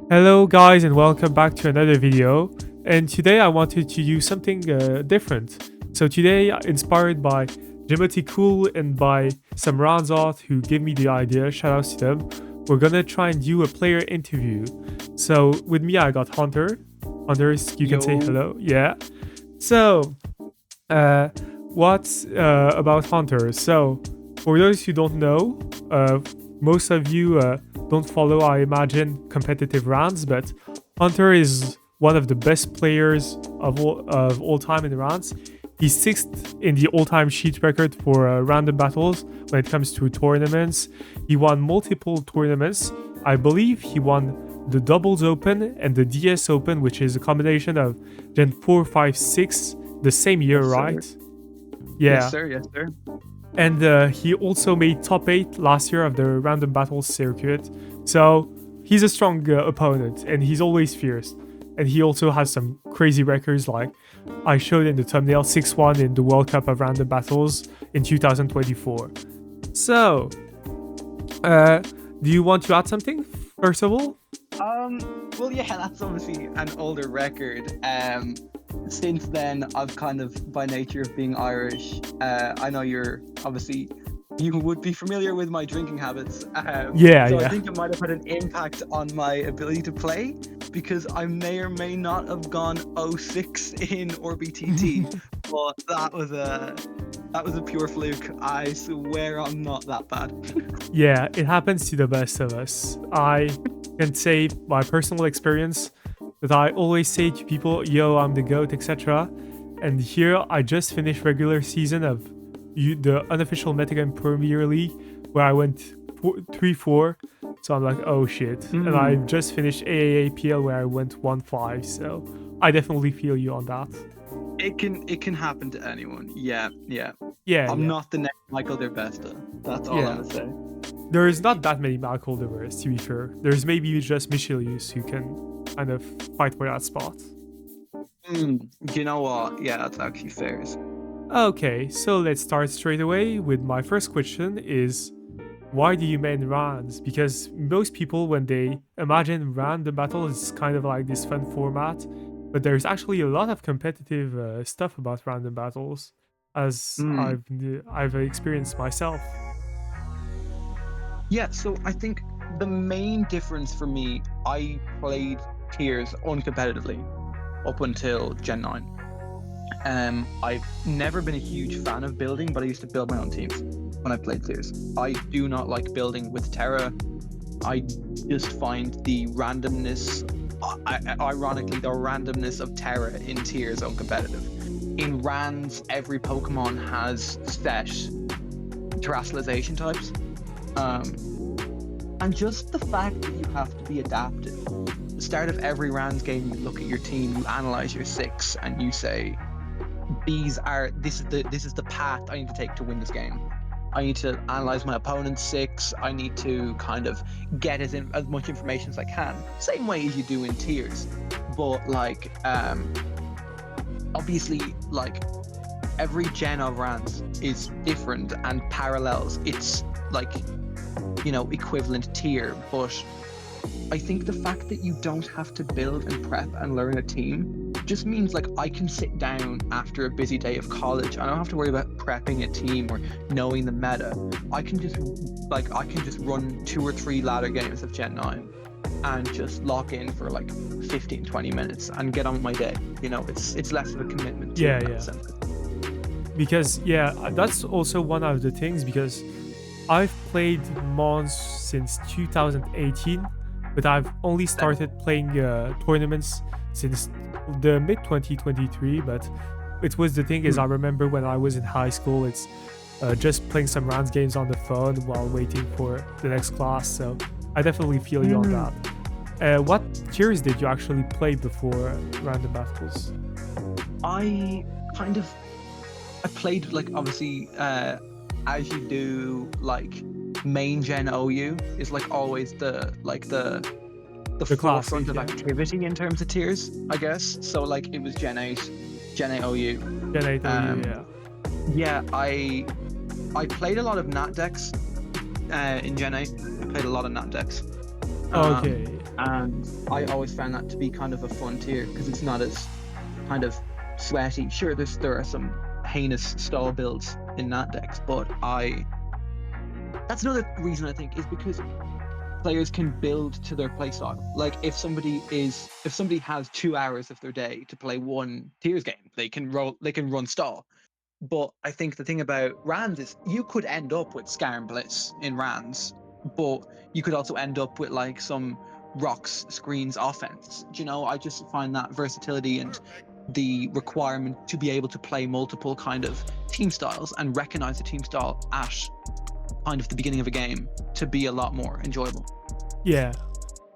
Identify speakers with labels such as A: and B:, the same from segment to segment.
A: Hello guys and welcome back to another video, and today I wanted to do something different. So today, inspired by Jimothy Cool and by some rounds art who gave me the idea, shout outs to them, we're gonna try and do a player interview. So with me I got Hunter. Hunter, you can say
B: Yo,
A: hello. Yeah. So what's about Hunter? So for those who don't know, most of you don't follow, I imagine, competitive rounds, but Hunter is one of the best players of all time in rounds. He's sixth in the all-time sheet record for random battles when it comes to tournaments. He won multiple tournaments. I believe he won the Doubles Open and the DS Open, which is a combination of Gen 4, 5, 6, the same year,
B: yes, sir.
A: right?
B: Yes,
A: Yeah.
B: sir. Yes, sir.
A: And he also made top 8 last year of the random battles circuit. So he's a strong opponent, and he's always fierce. And he also has some crazy records, like I showed in the thumbnail, 6-1 in the World Cup of Random Battles in 2024. So, do you want to add something, first of all?
B: Well, yeah, that's obviously an older record. Since then, I've kind of, by nature of being Irish, I know you would be familiar with my drinking habits.
A: Yeah,
B: So I
A: yeah.
B: think it might have had an impact on my ability to play because I may or may not have gone 0-6 in RBTT, but that was a pure fluke. I swear I'm not that bad.
A: Yeah, it happens to the best of us. I can say my personal experience that I always say to people, yo, I'm the GOAT, etc. And here I just finished regular season of the unofficial Metagame Premier League, where I went 3-4. So I'm like, oh shit. And I just finished AAAPL where I went 1-5. So I definitely feel you on that.
B: It can happen to anyone. Yeah.
A: Yeah,
B: I'm
A: yeah.
B: not the next Michael Besta. That's all
A: Yeah.
B: I'm gonna say.
A: There's not that many Malcolm Devers, to be fair. There's maybe just Michelius who can kind of fight for that spot.
B: You know what? Yeah, that's actually fair.
A: Okay, so let's start straight away with my first question is, why do you main rounds? Because most people, when they imagine random battle, it's kind of like this fun format, but there's actually a lot of competitive stuff about random battles, as I've experienced myself.
B: Yeah, so I think the main difference for me, I played tiers uncompetitively up until Gen 9. I've never been a huge fan of building, but I used to build my own teams when I played tiers. I do not like building with Terra. I just find the randomness, ironically, the randomness of Terra in tiers uncompetitive. In Rands, every Pokemon has set terrestrialization types. And just the fact that you have to be adaptive. The start of every Rands game, you look at your team, you analyze your 6, and you say, this is the path I need to take to win this game. I need to analyze my opponent's 6. I need to kind of get as much information as I can. Same way as you do in tiers. But like obviously, like, every gen of Rands is different and parallels its, like, equivalent tier. But I think the fact that you don't have to build and prep and learn a team just means, like, I can sit down after a busy day of college. I don't have to worry about prepping a team or knowing the meta. I can just run 2 or 3 ladder games of Gen 9 and just lock in for like 15-20 minutes and get on with my day. It's less of a commitment to
A: Yeah,
B: that
A: yeah.
B: sense.
A: Because, yeah, that's also one of the things, because I've played Mons since 2018, but I've only started playing tournaments since the mid 2023. But it was the thing is, I remember when I was in high school, it's just playing some rounds games on the phone while waiting for the next class. So I definitely feel you on that. What tiers did you actually play before random battles?
B: I played, like, obviously, as you do, like, main gen OU is like always the forefront
A: classic,
B: of
A: yeah.
B: activity in terms of tiers, I guess. So like it was Gen 8, Gen 8 OU.
A: Gen 8 OU, yeah.
B: Yeah, I played a lot of Nat decks in Gen 8. I played a lot of Nat decks.
A: Okay.
B: And I always found that to be kind of a fun tier because it's not as kind of sweaty. Sure, there are some heinous stall builds in that decks, but that's another reason I think is because players can build to their playstyle. Like if somebody has 2 hours of their day to play one tiers game, they can run stall. But I think the thing about Rands is you could end up with Scar and Bliss in Rands, but you could also end up with like some rocks screens offense. Do you know, I just find that versatility and the requirement to be able to play multiple kind of team styles and recognize the team style at kind of the beginning of a game to be a lot more enjoyable.
A: Yeah,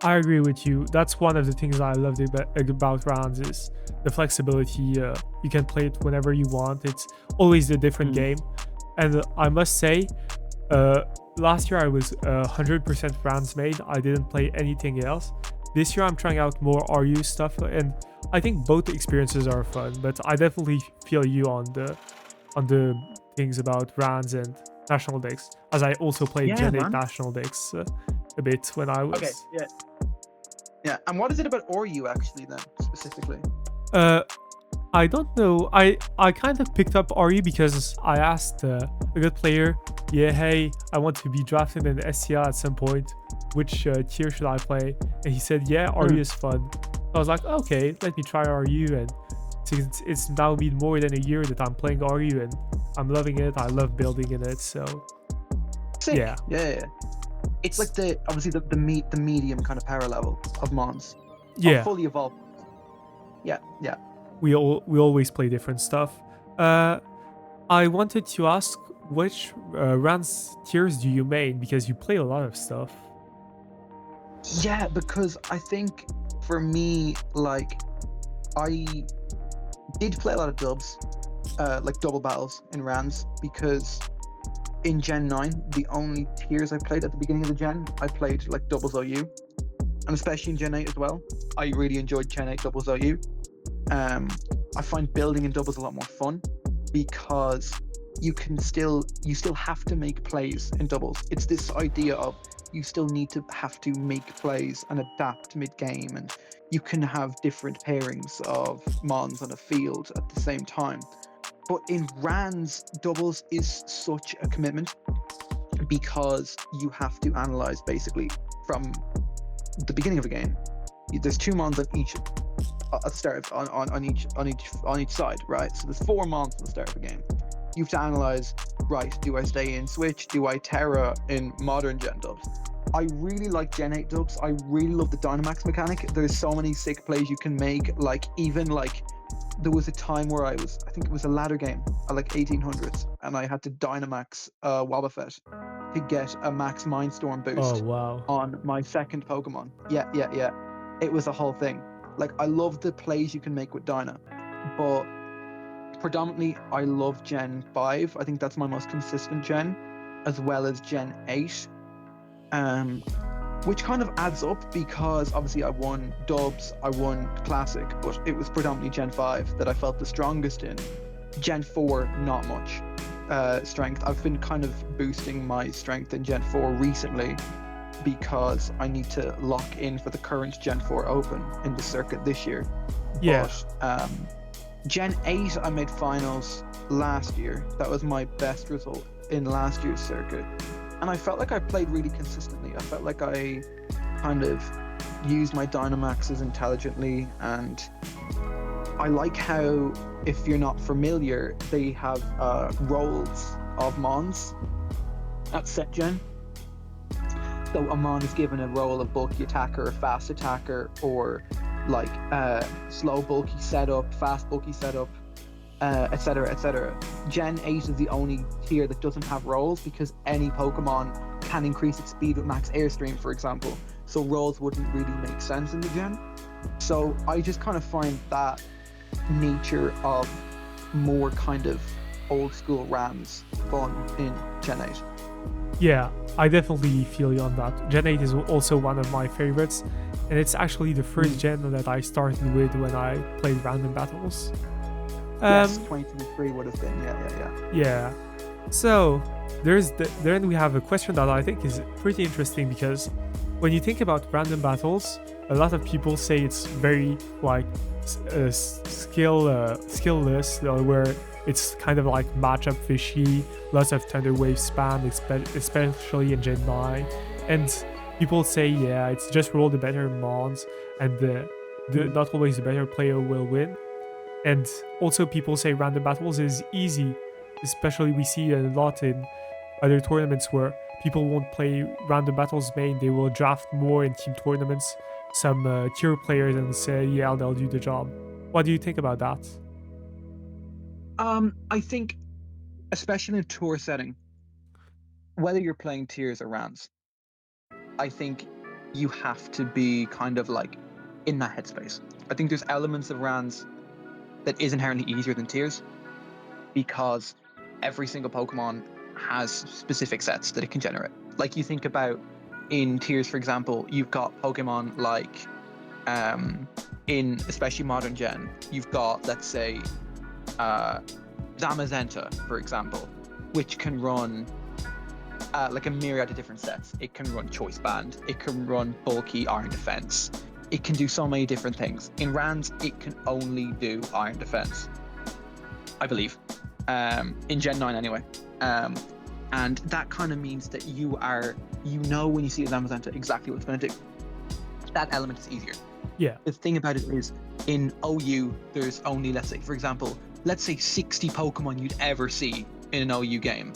A: I agree with you. That's one of the things I loved about rounds is the flexibility. You can play it whenever you want. It's always a different game. And I must say, last year I was 100% rounds made. I didn't play anything else. This year I'm trying out more RU stuff, and I think both experiences are fun. But I definitely feel you on the things about rounds and national decks, as I also played Gen 8
B: man.
A: national decks a bit when I was.
B: Okay, yeah. And what is it about RU actually then specifically?
A: I don't know. I kind of picked up RE because I asked a good player, yeah, hey, I want to be drafted in SCL at some point. Which tier should I play? And he said, yeah, RU is fun. I was like, okay, let me try RU. And since it's now been more than a year that I'm playing RU and I'm loving it. I love building in it. So
B: Sick.
A: yeah.
B: It's like the medium kind of power level of Mons.
A: Yeah.
B: Fully evolved. Yeah.
A: We always play different stuff. I wanted to ask, which Rans tiers do you main? Because you play a lot of stuff.
B: Yeah, because I think for me, like, I did play a lot of dubs, like double battles in Rans, because in Gen 9, the only tiers I played at the beginning of the gen, I played like doubles OU, and especially in Gen 8 as well. I really enjoyed Gen 8 doubles OU. I find building in doubles a lot more fun because you still have to make plays in doubles. It's this idea of you still have to make plays and adapt mid-game, and you can have different pairings of Mons on a field at the same time. But in Rans, doubles is such a commitment because you have to analyze basically from the beginning of a game. There's 2 Mons on each at the start on each side, right? So there's 4 Mons at the start of a game. You have to analyze, right, do I stay in Switch? Do I Terra in modern Gen dubs? I really like Gen 8 dubs. I really love the Dynamax mechanic. There's so many sick plays you can make. Like, even like, there was a time where I think it was a ladder game at like 1800s, and I had to Dynamax Wobbuffet to get a max Mindstorm boost on my second Pokemon. Yeah. It was a whole thing. Like, I love the plays you can make with Dyna, but predominantly I love Gen 5. I think that's my most consistent gen, as well as Gen 8. Which kind of adds up because obviously I won dubs, I won classic, but it was predominantly Gen 5 that I felt the strongest in. Gen 4, not much strength. I've been kind of boosting my strength in Gen 4 recently because I need to lock in for the current Gen 4 Open in the circuit this year.
A: Yeah.
B: But Gen 8, I made finals last year. That was my best result in last year's circuit. And I felt like I played really consistently. I felt like I kind of used my Dynamaxes intelligently, and I like how, if you're not familiar, they have roles of Mons at set gen. So a Mon is given a role of bulky attacker, or fast attacker, or like slow bulky setup, fast bulky setup, etc. Gen 8 is the only tier that doesn't have roles because any Pokemon can increase its speed with max airstream, for example. So roles wouldn't really make sense in the gen. So I just kind of find that nature of more kind of old school Rams fun in Gen 8.
A: Yeah, I definitely feel you on that. Gen 8 is also one of my favorites, and it's actually the first gen that I started with when I played random battles.
B: Yes, 2023 would have been,
A: yeah. So then we have a question that I think is pretty interesting because when you think about random battles, a lot of people say it's very like skillless, where it's kind of like matchup fishy, lots of Thunder Wave spam, especially in Gen 9, and people say yeah, it's just roll the better mons, and not always the better player will win. And also people say random battles is easy, especially we see a lot in other tournaments where people won't play random battles main, they will draft more in team tournaments, some tier players, and say, yeah, they'll do the job. What do you think about that?
B: I think, especially in a tour setting, whether you're playing tiers or rounds, I think you have to be kind of like in that headspace. I think there's elements of rounds that is inherently easier than tiers because every single Pokemon has specific sets that it can generate. Like you think about in tiers, for example, you've got Pokemon like in especially modern gen, you've got, let's say, Zamazenta, for example, which can run like a myriad of different sets. It can run Choice Band, it can run bulky Iron Defense, it can do so many different things. In Rans, it can only do Iron Defense, I believe, in Gen 9 anyway. And that kind of means that you know when you see a Zamazenta exactly what it's going to do. That element is easier.
A: Yeah.
B: The thing about it is, in OU, there's only, let's say, for example, 60 Pokemon you'd ever see in an OU game.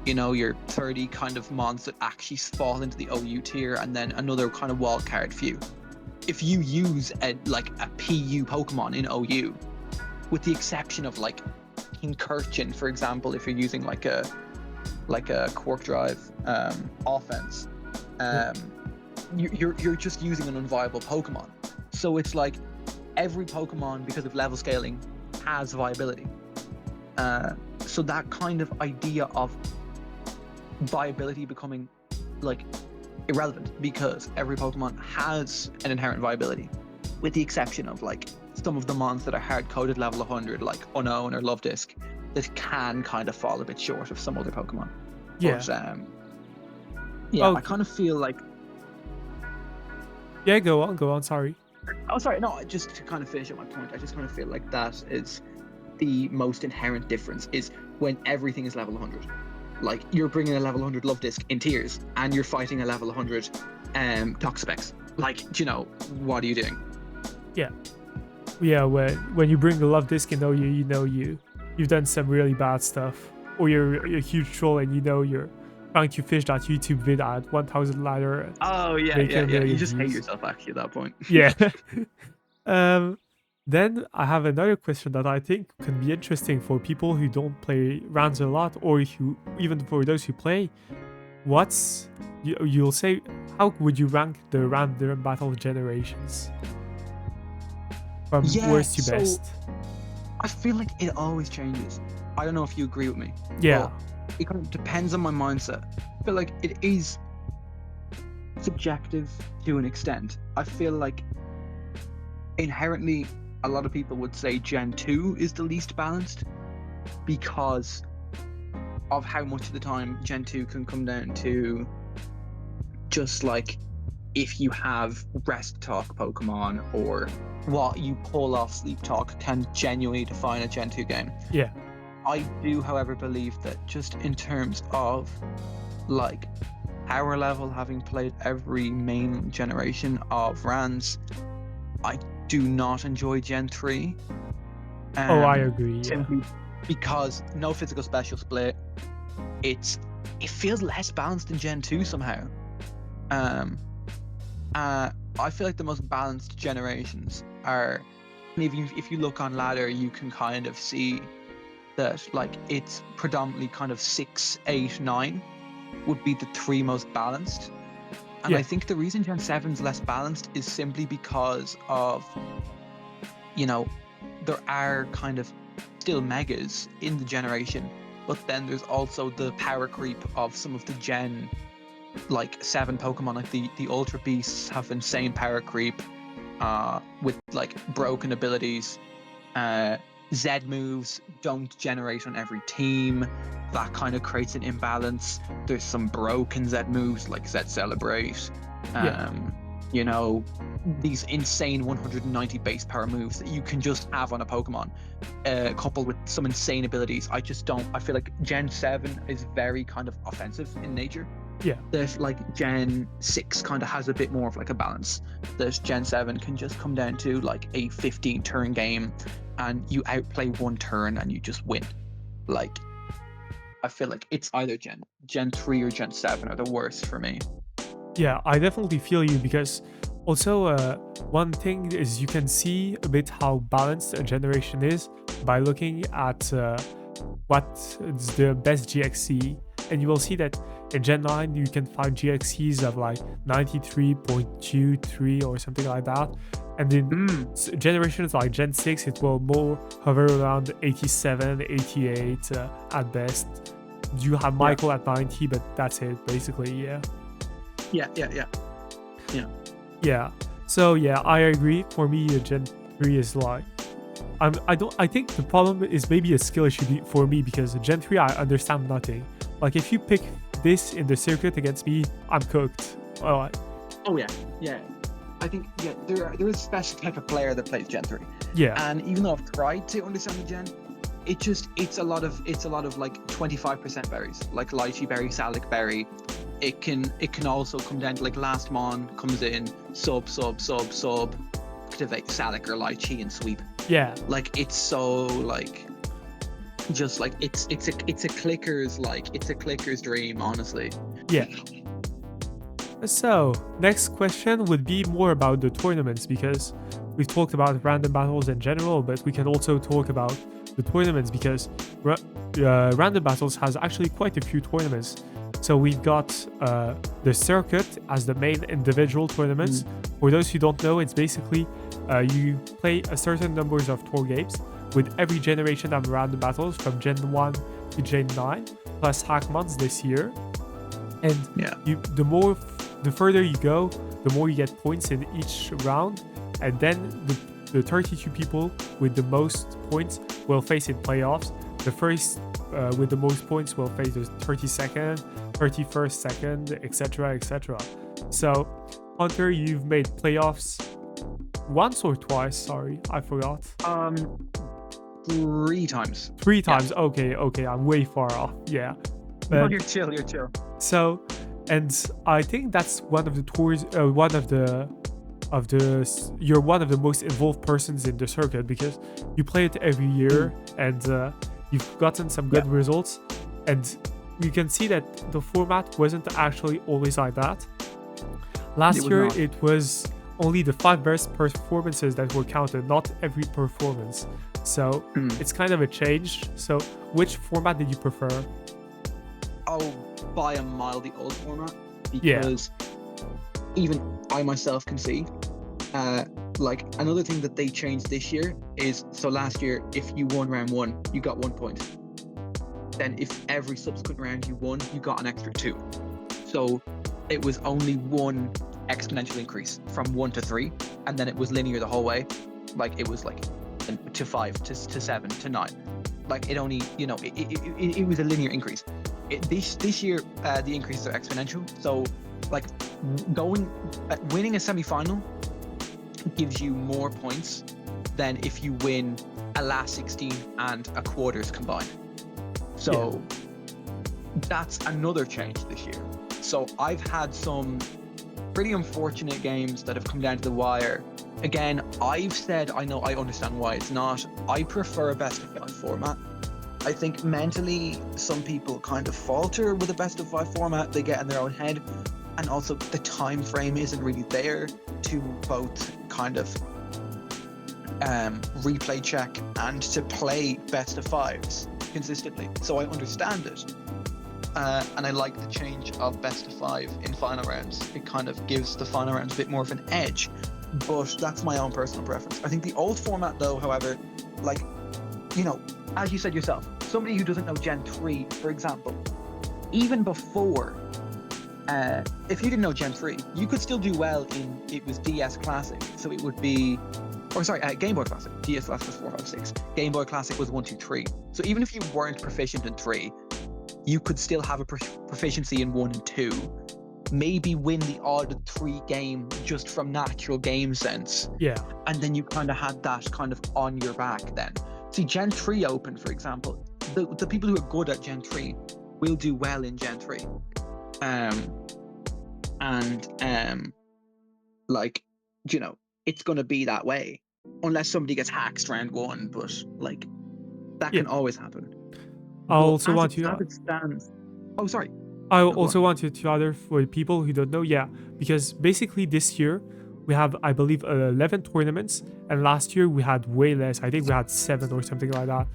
B: You know, your 30 kind of mons that actually fall into the OU tier, and then another kind of wildcard few. If you use a PU Pokemon in OU, with the exception of like Kincurchin, for example, if you're using like a Quark Drive offense, you're just using an unviable Pokemon. So it's like every Pokemon, because of level scaling, has viability. So that kind of idea of viability becoming like irrelevant because every Pokemon has an inherent viability, with the exception of like some of the mons that are hard-coded level 100, like Unknown or Love Disc, that can kind of fall a bit short of some other Pokemon.
A: Yeah.
B: But, I kind of feel like...
A: Yeah, go on, sorry.
B: Oh, sorry, no, just to kind of finish up my point, I just kind of feel like that is the most inherent difference, is when everything is level 100. Like, you're bringing a level 100 Love Disc in tiers, and you're fighting a level 100 Toxapex. Like, you know, what are you doing?
A: Yeah, when you bring the Love Disc in OU, you know you've done some really bad stuff. Or you're a huge troll and you know you're trying to fish that YouTube vid at 1000 ladder.
B: Oh, yeah. You just hate yourself, actually, at that point.
A: Yeah. Then I have another question that I think can be interesting for people who don't play rounds a lot, or even for those who play. You'll say, how would you rank the random battle generations? From worst to best.
B: I feel like it always changes. I don't know if you agree with me.
A: Yeah.
B: It kind of depends on my mindset. I feel like it is subjective to an extent. I feel like inherently a lot of people would say Gen 2 is the least balanced because of how much of the time Gen 2 can come down to just like if you have rest talk Pokemon or what you pull off sleep talk can genuinely define a Gen 2 game.
A: Yeah.
B: I do, however, believe that just in terms of like power level, having played every main generation of Rans, I do not enjoy Gen 3.
A: I agree.
B: Simply because no physical special split. It feels less balanced than Gen 2 somehow. I feel like the most balanced generations are, if you look on ladder, you can kind of see that like it's predominantly kind of 6, 8, 9 would be the three most balanced. And I think the reason Gen 7's less balanced is simply because of, you know, there are kind of still megas in the generation, but then there's also the power creep of some of the Gen like 7 Pokemon, like the Ultra Beasts have insane power creep with like broken abilities. Z moves don't generate on every team. That kind of creates an imbalance. There's some broken Z moves like Z Celebrate.
A: Yeah.
B: You know, these insane 190 base power moves that you can just have on a Pokemon, coupled with some insane abilities. I just don't. I feel like Gen 7 is very kind of offensive in nature.
A: Yeah.
B: That like Gen 6 kind of has a bit more of like a balance. That Gen 7 can just come down to like a 15 turn game, and you outplay one turn and you just win. Like, I feel like it's either Gen 3 or Gen 7 are the worst for me.
A: Yeah, I definitely feel you because also one thing is you can see a bit how balanced a generation is by looking at what's the best GXC, and you will see that in Gen 9 you can find GXCs of like 93.23 or something like that, and in generations like Gen 6 it will more hover around 87, 88 at best. You have Michael at 90, but that's it basically. Yeah. So yeah, I agree. For me, Gen 3 is like, I think the problem is maybe a skill issue for me because Gen 3 I understand nothing. Like if you pick this in the circuit against me, I'm cooked. Alright.
B: Oh yeah. I think there is a special type of player that plays Gen 3.
A: Yeah.
B: And even though I've tried to understand the Gen, it's a lot of like 25% berries, like lychee berry, salic berry. It can also come down to like last mon comes in, sub, activate salic or lychee and sweep.
A: Yeah.
B: Like it's so like just like it's a clicker's dream, honestly.
A: Yeah. So next question would be more about the tournaments because we've talked about random battles in general, but we can also talk about the tournaments because random battles has actually quite a few tournaments. So we've got the circuit as the main individual tournaments. For those who don't know, it's basically you play a certain numbers of tour games with every generation of random battles from Gen 1 to Gen 9 plus Hackmons this year. And the further you go, the more you get points in each round, and then the 32 people with the most points will face in playoffs. The first with the most points will face the 32nd, 31st, second, etc. So, Hunter, you've made playoffs once or twice? Sorry, I forgot.
B: 3 times.
A: 3 times. Okay, I'm way far off. Yeah.
B: No, you're chill.
A: So, and I think that's one of the tours, you're one of the most involved persons in the circuit because you play it every year and you've gotten some good results, and you can see that the format wasn't actually always like that. Last year it was only the 5 best performances that were counted, not every performance. So it's kind of a change. So which format did you prefer?
B: Oh, by a mile the old format, because even I myself can see like another thing that they changed this year is, so last year if you won round 1 you got 1 point, then if every subsequent round you won you got an extra 2, so it was only 1 exponential increase from 1 to 3, and then it was linear the whole way. Like it was like to 5 to 7 to 9, like it only, it was a linear increase. This year the increases are exponential, so like winning a semi-final gives you more points than if you win a last 16 and a quarters combined. So that's another change this year. So I've had some pretty unfortunate games that have come down to the wire. Again, I've said I understand why it's not. I prefer a best of 5 format. I think mentally some people kind of falter with a best of 5 format. They get in their own head, and also the time frame isn't really there to both kind of replay check and to play best of 5s consistently. So I understand it, and I like the change of best of 5 in final rounds. It kind of gives the final rounds a bit more of an edge, but that's my own personal preference. I think the old format though, however, like, as you said yourself, somebody who doesn't know Gen 3, for example, even before, if you didn't know Gen 3, you could still do well in, it was DS Classic, so it would be, Game Boy Classic. DS Classic was 4, 5, 6. Game Boy Classic was 1, 2, 3. So even if you weren't proficient in 3, you could still have a proficiency in 1 and 2, maybe win the odd 3 game just from natural game sense,
A: Yeah.
B: and then you kind of had that kind of on your back then. See, Gen 3 Open, for example, the people who are good at Gen 3 will do well in Gen 3. Like, it's going to be that way. Unless somebody gets hacked round 1, but, like, that
A: Yeah.
B: can always happen.
A: I also want
B: as
A: to...
B: it stands... Oh, sorry.
A: I
B: No, go
A: also
B: on.
A: wanted to other for people who don't know, yeah, because basically this year we have, I believe, 11 tournaments, and last year we had way less. I think we had 7 or something like that.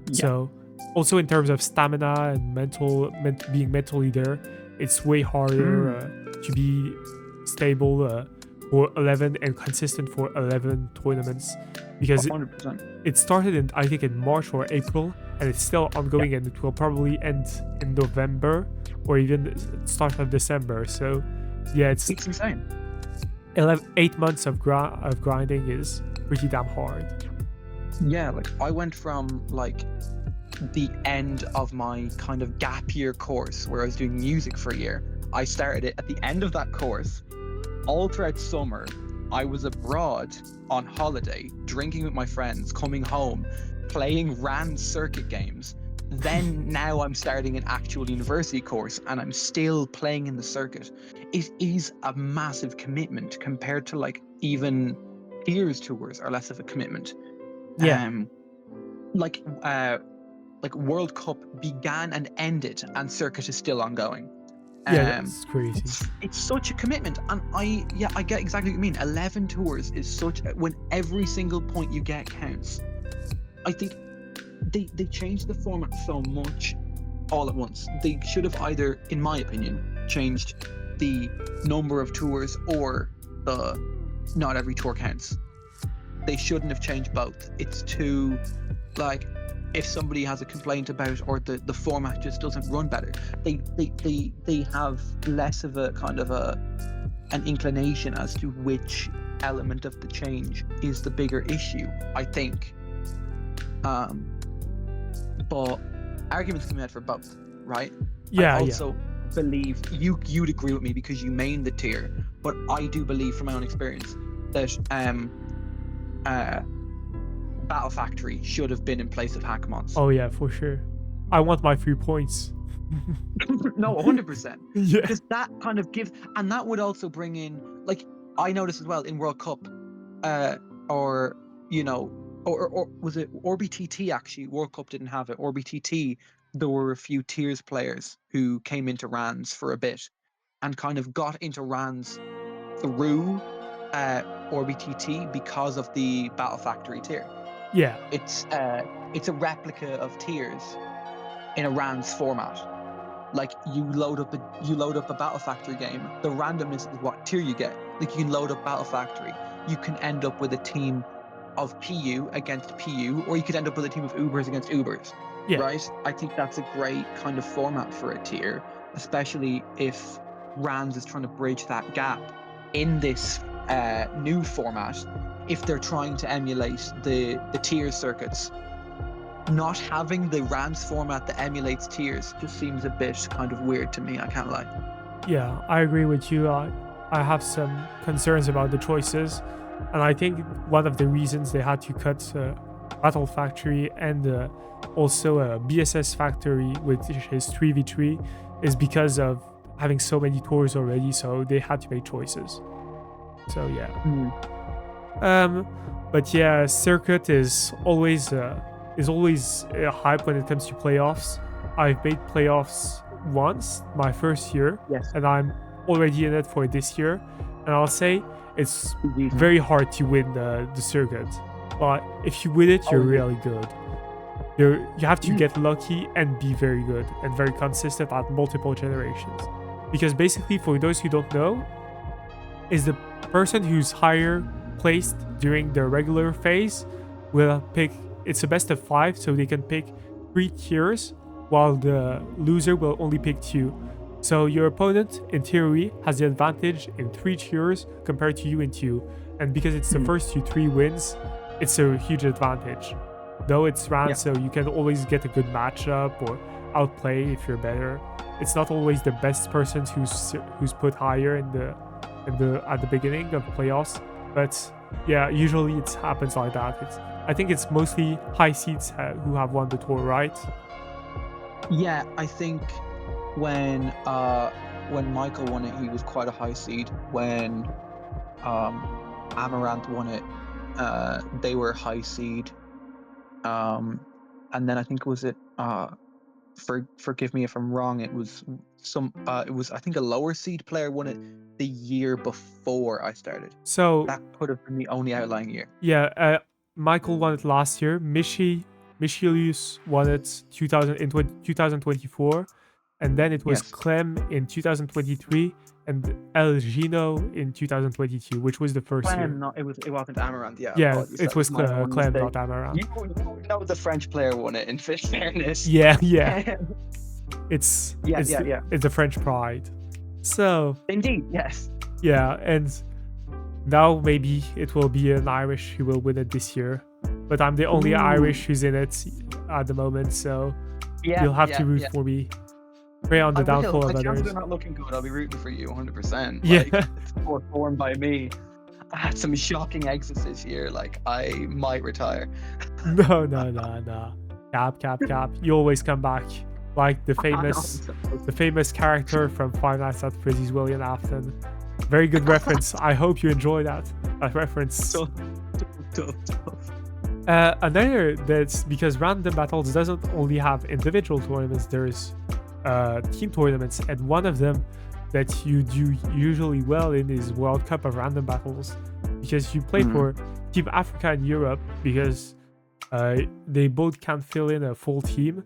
B: Yeah.
A: So also in terms of stamina and being mentally there, it's way harder to be stable for 11 and consistent for 11 tournaments, because
B: 100%.
A: it started in, I think, in March or April, and it's still ongoing, and it will probably end in November or even the start of December. So yeah, it's
B: insane.
A: 8 months of grinding is pretty damn hard.
B: Yeah, like I went from like the end of my kind of gap year course where I was doing music for a year. I started it at the end of that course. All throughout summer, I was abroad on holiday, drinking with my friends, coming home, playing RAN circuit games. Then now I'm starting an actual university course and I'm still playing in the circuit. It is a massive commitment compared to like even peers tours are less of a commitment.
A: Yeah.
B: Like World Cup began and ended and circuit is still ongoing.
A: Yeah, that's crazy.
B: It's such a commitment, and I get exactly what you mean. 11 tours is such, when every single point you get counts. I think they changed the format so much all at once. They should have either, in my opinion, changed the number of tours or the not every tour counts. They shouldn't have changed both. It's too, like, if somebody has a complaint about or the format just doesn't run better, they have less of a kind of an inclination as to which element of the change is the bigger issue, I think. But arguments can be made for both, right?
A: Yeah,
B: I also believe you'd agree with me because you main the tier, but I do believe from my own experience that Battle Factory should have been in place of Hackmons.
A: Oh yeah, for sure. I want my 3 points.
B: No, 100%.
A: Yeah.
B: Because that kind of gives, and that would also bring in, like, I noticed as well in World Cup, or was it RBTT actually? World Cup didn't have it. RBTT, there were a few tiers players who came into RANs for a bit and kind of got into RANs through RBTT because of the Battle Factory tier.
A: Yeah.
B: It's a replica of tiers in a RANs format. Like you load up a Battle Factory game. The randomness is what tier you get. Like you can load up Battle Factory. You can end up with a team of PU against PU, or you could end up with a team of Ubers against Ubers.
A: Yeah.
B: Right? I think that's a great kind of format for a tier, especially if RANs is trying to bridge that gap in this new format. If they're trying to emulate the tier circuits, not having the RANs format that emulates tiers just seems a bit kind of weird to me, I can't lie.
A: Yeah, I agree with you. I have some concerns about the choices, and I think one of the reasons they had to cut Battle Factory and also BSS Factory, which is 3v3, is because of having so many tours already, so they had to make choices. So yeah. But yeah, circuit is always hype when it comes to playoffs. I've made playoffs once, my first year,
B: yes,
A: and I'm already in it for this year. And I'll say it's very hard to win the circuit, but if you win it, you're really good. You have to get lucky and be very good and very consistent at multiple generations. Because basically, for those who don't know, is the person who's higher placed during the regular phase will pick, it's a best of 5, so they can pick 3 tiers, while the loser will only pick 2. So your opponent, in theory, has the advantage in 3 tiers compared to you in 2. And because it's the first to 3 wins, it's a huge advantage. Though it's RAN, so you can always get a good matchup or outplay if you're better. It's not always the best person who's put higher in the at the beginning of playoffs, but yeah, usually it happens like that. I think it's mostly high seeds who have won the tour, right?
B: Yeah, I think when Michael won it, he was quite a high seed. When Amaranth won it, they were high seed. And then I think forgive me if I'm wrong, it was I think a lower seed player won it the year before I started.
A: So
B: That could have been the only outlying year.
A: yeah, Michael won it last year. Michelius won it 2024, and then it was
B: Yes.
A: Clem in 2023 and El Gino in 2022, which was the first year.
B: No, it wasn't Amaranth. Yeah,
A: Yeah,
B: apologies.
A: it
B: That
A: was
B: my own
A: Clem,
B: mistake.
A: not Amaranth.
B: You know the French player won it. In fairness.
A: Yeah. It's
B: Yeah.
A: it's the French pride. So
B: Indeed, yes.
A: yeah, and now maybe it will be an Irish who will win it this year. But I'm the only
B: Ooh.
A: Irish who's in it at the moment, so
B: Yeah,
A: you'll have to root for me. Pray on the downfall of
B: Like,
A: others.
B: they're not looking good. I'll be rooting for you 100%.
A: Yeah.
B: Like, it's formed by me. I had some shocking exits this year. Like, I might retire.
A: No. Cap. You always come back. Like the famous character from Five Nights at Freddy's, William Afton. Very good reference. I hope you enjoy that reference. Another that's because Random Battles doesn't only have individual tournaments, there's team tournaments, and one of them that you do usually well in is World Cup of Random Battles, because you play for Team Africa and Europe, because they both can't fill in a full team.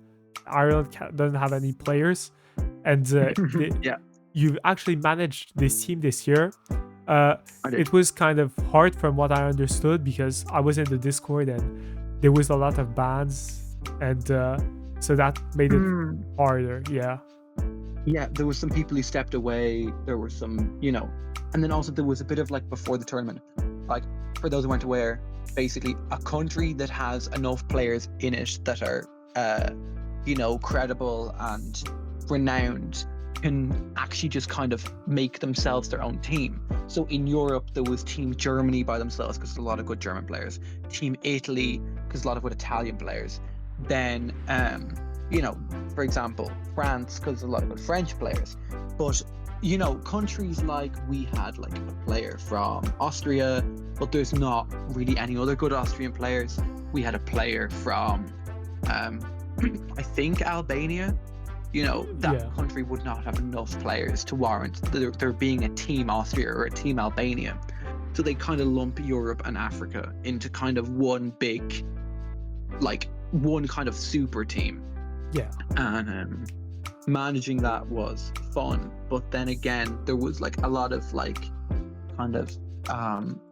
A: Ireland doesn't have any players, and you actually managed this team this year. It was kind of hard from what I understood, because I was in the Discord and there was a lot of bans, and so that made it harder.
B: Yeah, there was some people who stepped away. There were some, and then also there was a bit of like before the tournament, like for those who weren't aware, basically a country that has enough players in it that are credible and renowned can actually just kind of make themselves their own team. So in Europe, there was Team Germany by themselves, because there's a lot of good German players. Team Italy, because a lot of good Italian players. Then, for example, France, because there's a lot of good French players. But, countries like we had like a player from Austria, but there's not really any other good Austrian players. We had a player from, I think, Albania. That country would not have enough players to warrant there being a Team Austria or a Team Albania. So they kind of lump Europe and Africa into kind of one big, like one kind of super team.
A: Yeah.
B: And managing that was fun. But then again, there was like a lot of like kind of,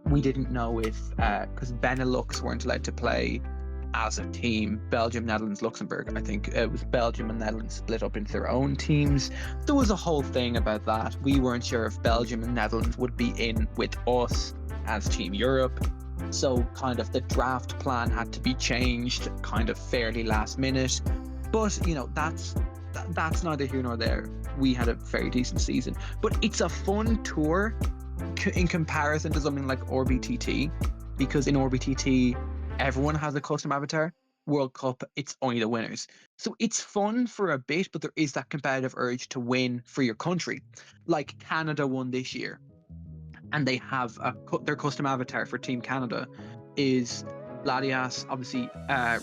B: we didn't know if, because Benelux weren't allowed to play as a team. Belgium, Netherlands, Luxembourg. I think it was Belgium and Netherlands split up into their own teams. There was a whole thing about that. We weren't sure if Belgium and Netherlands would be in with us as Team Europe. So kind of the draft plan had to be changed kind of fairly last minute. But, that's neither here nor there. We had a very decent season. But it's a fun tour in comparison to something like RBTT, because in RBTT, everyone has a custom avatar. World Cup, it's only the winners. So it's fun for a bit, but there is that competitive urge to win for your country. Like Canada won this year, and they have their custom avatar for Team Canada is Latias, obviously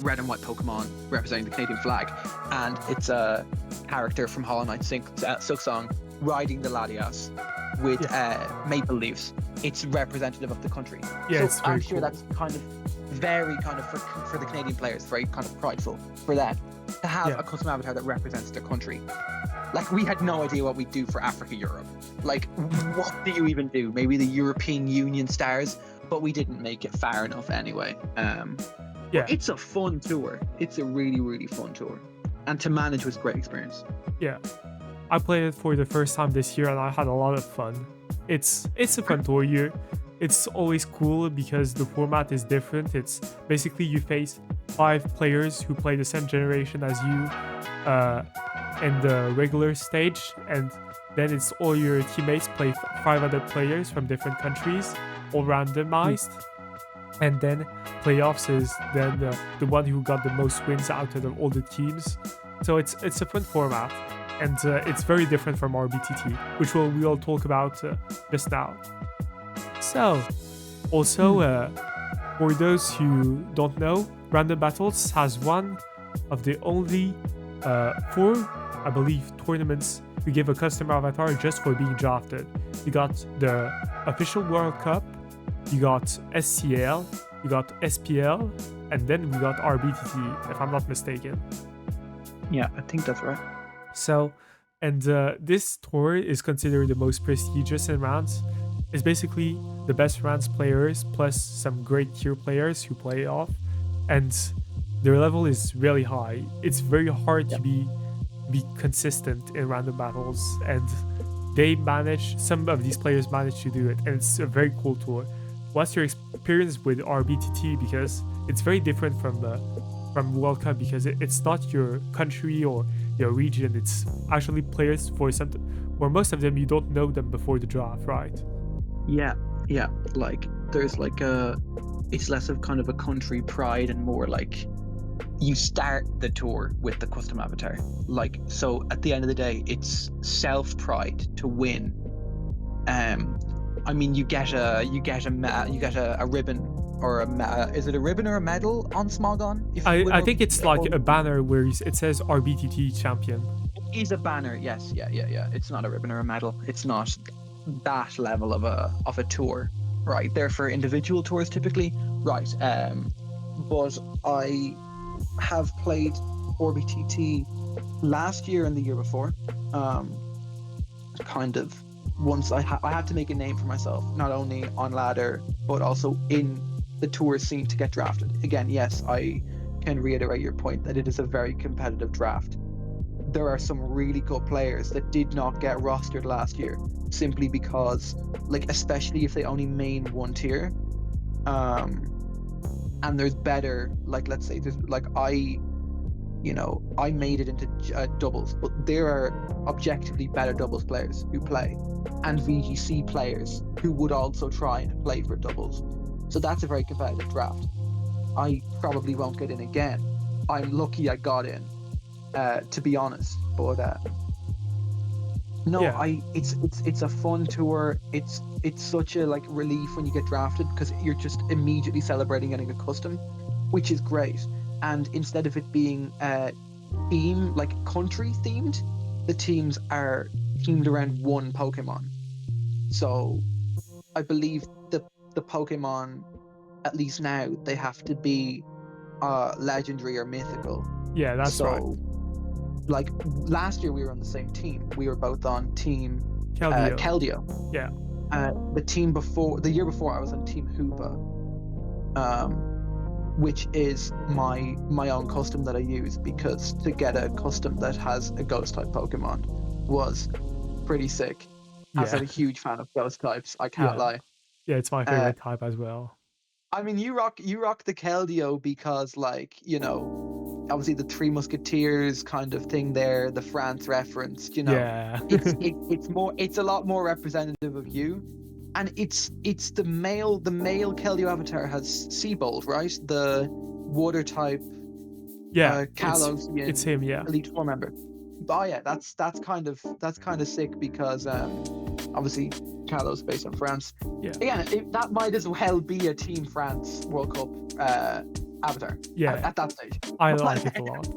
B: red and white Pokemon representing the Canadian flag, and it's a character from Hollow Knight Silk Song riding the Latias with maple leaves. It's representative of the country.
A: Yeah,
B: so I'm sure
A: cool.
B: That's kind of very kind of for the Canadian players, very kind of prideful for that to have a custom avatar that represents their country. Like, we had no idea what we'd do for Africa, Europe. Like, what do you even do? Maybe the European Union stars, but we didn't make it far enough anyway. It's a fun tour. It's a really, really fun tour, and to manage was a great experience.
A: Yeah, I played it for the first time this year, and I had a lot of fun. It's a fun tour. it's always cool because the format is different. It's basically you face 5 players who play the same generation as you in the regular stage, and then it's all your teammates play 5 other players from different countries, all randomized, and then playoffs is then the one who got the most wins out of all the teams. So it's a fun format, and it's very different from RBTT, which we'll talk about just now. So, also for those who don't know, Random Battles has one of the only 4, I believe, tournaments to give a custom avatar just for being drafted. You got the official World Cup, you got SCL, you got SPL, and then we got RBTT, if I'm not mistaken.
B: Yeah, I think that's right.
A: So, and this tour is considered the most prestigious in rounds. It's basically the best rounds players plus some great tier players who play off, and their level is really high. It's very hard to be consistent in random battles, and some of these players manage to do it, and it's a very cool tour. What's your experience with RBTT? Because it's very different from World Cup, because it's not your country or your region. It's actually players where most of them you don't know them before the draft, right?
B: Yeah. Like there's like it's less of kind of a country pride and more like you start the tour with the custom avatar. Like, so at the end of the day, it's self pride to win. I mean, you get a ribbon or is it a ribbon or a medal on Smogon?
A: I think it's like a banner where it says RBTT champion.
B: It is a banner, yes, yeah. It's not a ribbon or a medal. It's not that level of a tour, right? They're for individual tours typically, right? But I have played RBTT last year and the year before. Kind of once I had to make a name for myself, not only on ladder but also in the tour scene to get drafted. Again, yes, I can reiterate your point that it is a very competitive draft. There are some really good players that did not get rostered last year simply because, like, especially if they only main one tier, and there's better, like, let's say there's like I made it into doubles, but there are objectively better doubles players who play, and VGC players who would also try and play for doubles. So that's a very competitive draft. I probably won't get in again. I'm lucky I got in, to be honest. But it's a fun tour. It's such a like relief when you get drafted because you're just immediately celebrating getting a custom, which is great. And instead of it being team like country themed, the teams are themed around one Pokemon. So I believe the Pokemon, at least now, they have to be legendary or mythical.
A: Yeah, that's right.
B: Like last year we were on the same team. We were both on team Keldeo.
A: Yeah.
B: The year before I was on team Hoopa, which is my own custom that I use, because to get a custom that has a ghost type Pokemon was pretty sick. As I'm a huge fan of ghost types, I can't lie.
A: Yeah, it's my favorite type as well.
B: I mean, you rock the Keldeo because, like, obviously the Three Musketeers kind of thing there, the France reference,
A: Yeah.
B: it's a lot more representative of you. And it's the male Keldeo avatar has Seabolt, right? The water type.
A: Yeah,
B: Kalos.
A: It's him, yeah.
B: Elite Four member. Oh yeah, that's kind of sick because obviously Kalos based on France.
A: Yeah.
B: Again, that might as well be a Team France World Cup avatar.
A: Yeah.
B: At that stage.
A: I like it a lot.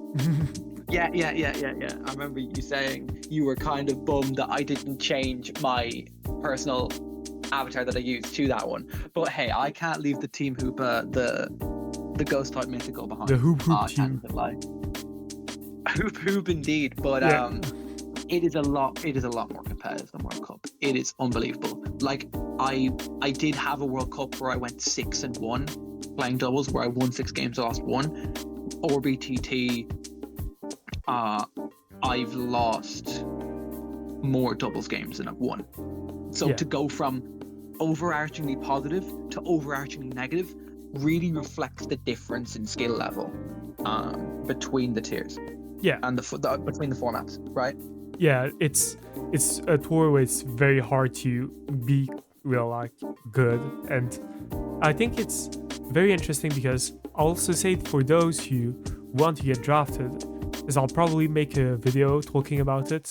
B: Yeah. I remember you saying you were kind of bummed that I didn't change my personal avatar that I used to that one. But hey, I can't leave the Team Hoopa, the ghost type mythical behind.
A: The Hoop team.
B: Hoop indeed. But it is a lot more competitive than World Cup. It is unbelievable. Like I did have a World Cup where I went 6-1 playing doubles, where I won 6 games, lost 1. RBTT, I've lost more doubles games than I've won. So to go from overarchingly positive to overarchingly negative really reflects the difference in skill level between the tiers
A: Yeah,
B: and between the formats, right?
A: yeah. It's a tour where it's very hard to be real like good, and I think it's very interesting because I'll also say for those who want to get drafted, is I'll probably make a video talking about it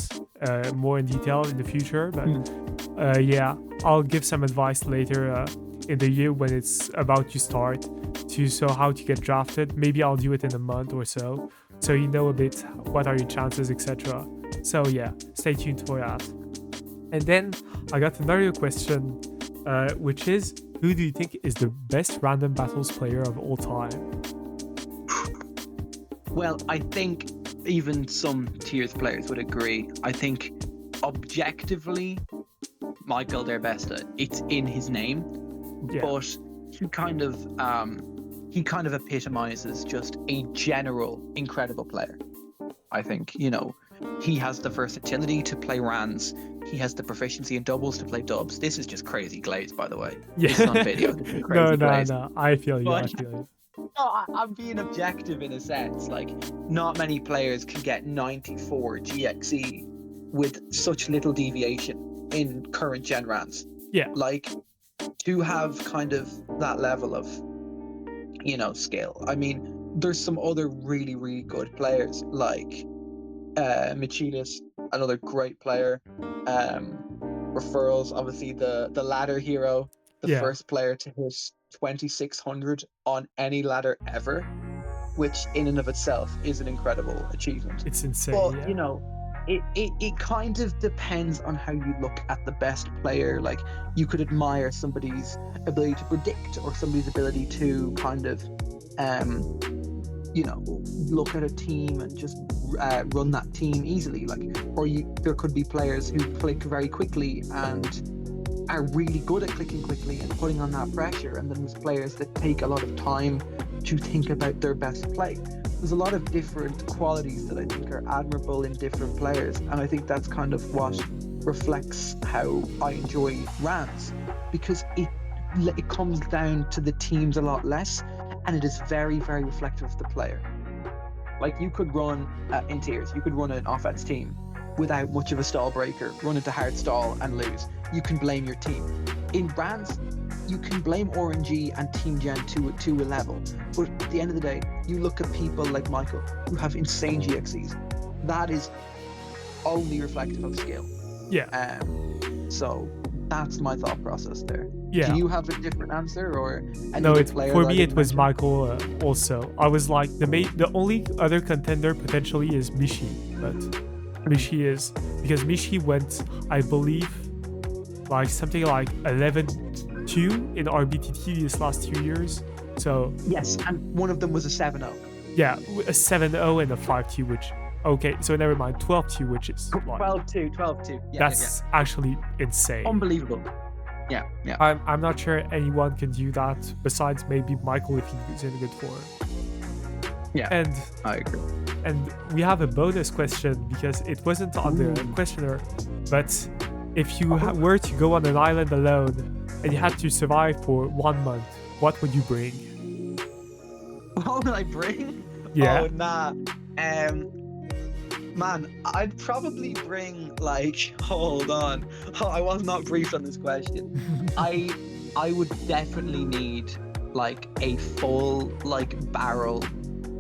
A: more in detail in the future. But yeah, I'll give some advice later in the year when it's about to start to so how to get drafted. Maybe I'll do it in a month or so you know a bit what are your chances, etc. So yeah, stay tuned for that. And then I got another question, which is, who do you think is the best random battles player of all time?
B: Well, I think even some tiers players would agree. I think objectively, Michael Der Beste, it's in his name,
A: Yeah,
B: but he kind of epitomizes just a general incredible player. I think, he has the versatility to play Rans. He has the proficiency in doubles to play dubs. This is just crazy glaze, by the way.
A: yeah.
B: This is on video. This is
A: No,
B: crazy glaze.
A: no. I feel you. I
B: But-
A: feel you.
B: No, I'm being objective in a sense. Like, not many players can get 94 GXE with such little deviation in current gen Rans.
A: Yeah.
B: Like, to have kind of that level of, skill. I mean, there's some other really, really good players like Michilis, another great player. Referrals, obviously the ladder hero, the
A: Yeah.
B: first player to hit 2600 on any ladder ever, which in and of itself is an incredible achievement.
A: It's insane.
B: But
A: Yeah.
B: it kind of depends on how you look at the best player. Like, you could admire somebody's ability to predict or somebody's ability to kind of look at a team and just run that team easily. Like, or there could be players who click very quickly and are really good at clicking quickly and putting on that pressure, and then there's players that take a lot of time to think about their best play. There's a lot of different qualities that I think are admirable in different players, and I think that's kind of what reflects how I enjoy Rans, because it comes down to the teams a lot less, and it is very, very reflective of the player. Like, you could run in tiers, you could run an offense team without much of a stall breaker, run into hard stall and lose. You can blame your team. In Rans, you can blame RNG and Team Gen to a level, but at the end of the day, you look at people like Michael who have insane GXEs. That is only reflective of skill.
A: Yeah.
B: So that's my thought process there.
A: Yeah.
B: Do you have a different answer, or
A: No, for me it was Michael also. I was like the only other contender potentially is Mishi, but Mishi is because Mishi went, I believe, like something like 11-2 in RBTT these last 2 years. So
B: yes, and one of them was a 7-0.
A: Yeah, a 7-0 and a 5-2, which okay, so never mind, 12-2, which is like
B: 12-2.
A: that's actually insane.
B: Unbelievable. Yeah.
A: I'm not sure anyone can do that besides maybe Michael if he's in a good form.
B: Yeah,
A: and
B: I agree.
A: And we have a bonus question because it wasn't on the questionnaire, but if you were to go on an island alone and you had to survive for 1 month, what would you bring?
B: What would I bring?
A: Yeah.
B: Oh, nah. Man, I'd probably bring, like, hold on. Oh, I was not briefed on this question. I would definitely need, like, a full, like, barrel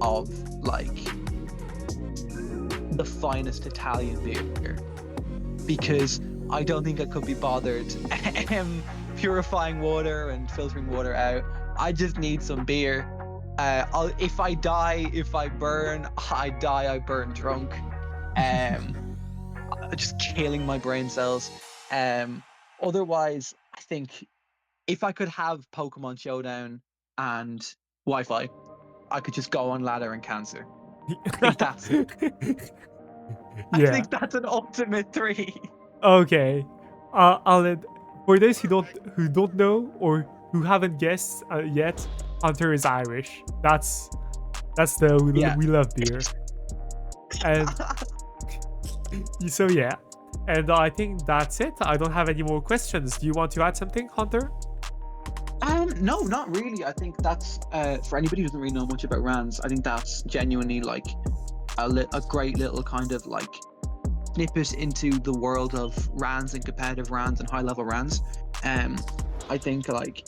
B: of, like, the finest Italian beer, because I don't think I could be bothered purifying water and filtering water out. I just need some beer. If I die, if I burn, I burn drunk. Just killing my brain cells. Otherwise, I think if I could have Pokemon Showdown and Wi-Fi, I could just go on ladder and cancer. I think that's an ultimate 3.
A: Okay. I'll let, for those who don't know or who haven't guessed yet, Hunter is Irish. That's we love beer. And so yeah, And I think that's it. I don't have any more questions. Do you want to add something, Hunter?
B: No, not really. I think that's for anybody who doesn't really know much about Rands. I think that's genuinely like a great little kind of like snippet into the world of Rands and competitive Rands and high level Rands. I think like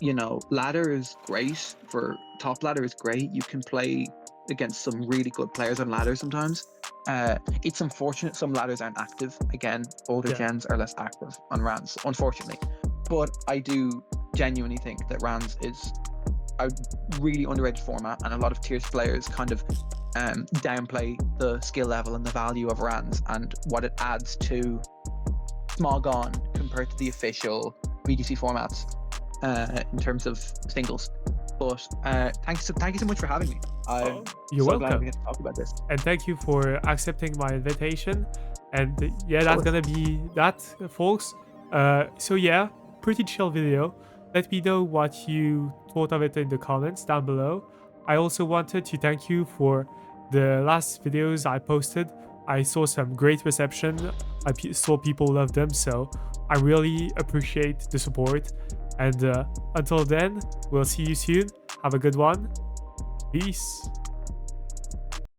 B: ladder is great for top ladder is great. You can play against some really good players on ladder sometimes. It's unfortunate some ladders aren't active. Again, older
A: Yeah.
B: gens are less active on Rands, unfortunately. But I do genuinely think that Rands is a really underrated format, and a lot of tiers players kind of downplay the skill level and the value of Rands and what it adds to Smog On compared to the official VGC formats in terms of singles. But thank you so much for having me. I'm
A: You're
B: so glad
A: welcome.
B: we get to talk about this.
A: And thank you for accepting my invitation. And yeah, that's
B: course.
A: gonna be that, folks. So yeah, pretty chill video. Let me know what you thought of it in the comments down below. I also wanted to thank you for the last videos I posted. I saw some great reception. Saw people love them, so I really appreciate the support. And until then, we'll see you soon. Have a good one. Peace.